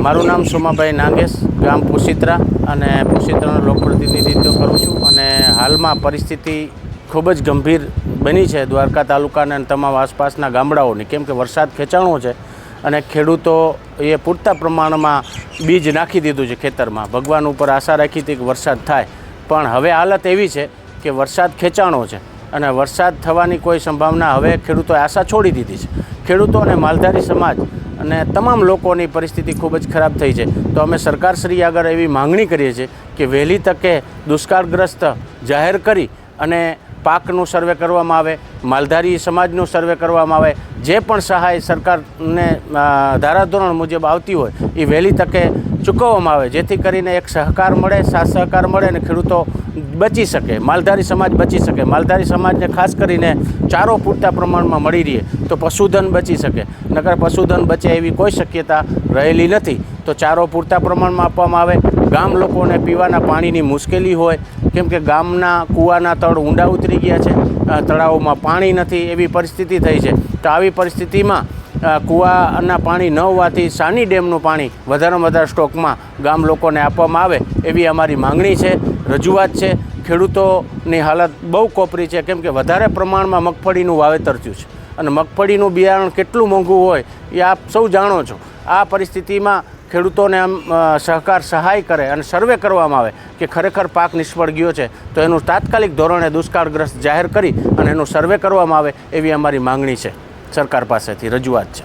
મારું નામ સોમાભાઈ નાગેશ, ગામ પુશિત્રા અને પુશિત્રાનું લોકપ્રતિનિધિત્વ કરું છું. અને હાલમાં પરિસ્થિતિ ખૂબ જ ગંભીર બની છે દ્વારકા તાલુકાના અને તમામ આસપાસના ગામડાઓની, કેમ કે વરસાદ ખેંચાણો છે અને ખેડૂતોએ પૂરતા પ્રમાણમાં બીજ નાખી દીધું છે ખેતરમાં. ભગવાન ઉપર આશા રાખી હતી કે વરસાદ થાય, પણ હવે હાલત એવી છે કે વરસાદ ખેંચાણો છે અને વરસાદ થવાની કોઈ સંભાવના હવે ખેડૂતોએ આશા છોડી દીધી છે. ખેડૂતો અને માલધારી સમાજ અને તમામ લોકોની પરિસ્થિતિ ખૂબ જ ખરાબ થઈ છે. તો અમે સરકારશ્રી આગળ એવી માંગણી કરીએ છીએ કે વહેલી તકે દુષ્કાળગ્રસ્ત જાહેર કરી અને પાકનું સર્વે કરવામાં આવે, માલધારી સમાજનું સર્વે કરવામાં આવે. જે પણ સહાય સરકારને ધારાધોરણ મુજબ આવતી હોય એ વહેલી તકે ચૂકવવામાં આવે, જેથી કરીને એક સહકાર મળે, સાથ સહકાર મળે અને ખેડૂતો બચી શકે, માલધારી સમાજ બચી શકે. માલધારી સમાજને ખાસ કરીને ચારો પૂરતા પ્રમાણમાં મળી રહે તો પશુધન બચી શકે, નકર પશુધન બચે એવી કોઈ શક્યતા રહેલી નથી. તો ચારો પૂરતા પ્રમાણમાં આપવામાં આવે. ગામ લોકોને પીવાના પાણીની મુશ્કેલી હોય, કેમ કે ગામના કૂવાના તળ ઊંડા ઉતરી ગયા છે, તળાવોમાં પાણી નથી, એવી પરિસ્થિતિ થઈ છે. તો આવી પરિસ્થિતિમાં કૂવાના પાણી ન હોવાથી સાની ડેમનું પાણી વધારેમાં વધારે સ્ટોકમાં ગામ લોકોને આપવામાં આવે એવી અમારી માંગણી છે, રજૂઆત છે. ખેડૂતોની હાલત બહુ કોપરી છે, કેમ કે વધારે પ્રમાણમાં મગફળીનું વાવેતર થયું છે અને મગફળીનું બિયારણ કેટલું મોંઘું હોય એ આપ સૌ જાણો છો. આ પરિસ્થિતિમાં ખેડૂતોને સહકાર સહાય કરે અને સર્વે કરવામાં આવે કે ખરેખર પાક નિષ્ફળ ગયો છે તો એનું તાત્કાલિક ધોરણે દુષ્કાળગ્રસ્ત જાહેર કરી અને એનું સર્વે કરવામાં આવે એવી અમારી માંગણી છે, સરકાર પાસેથી રજૂઆત છે.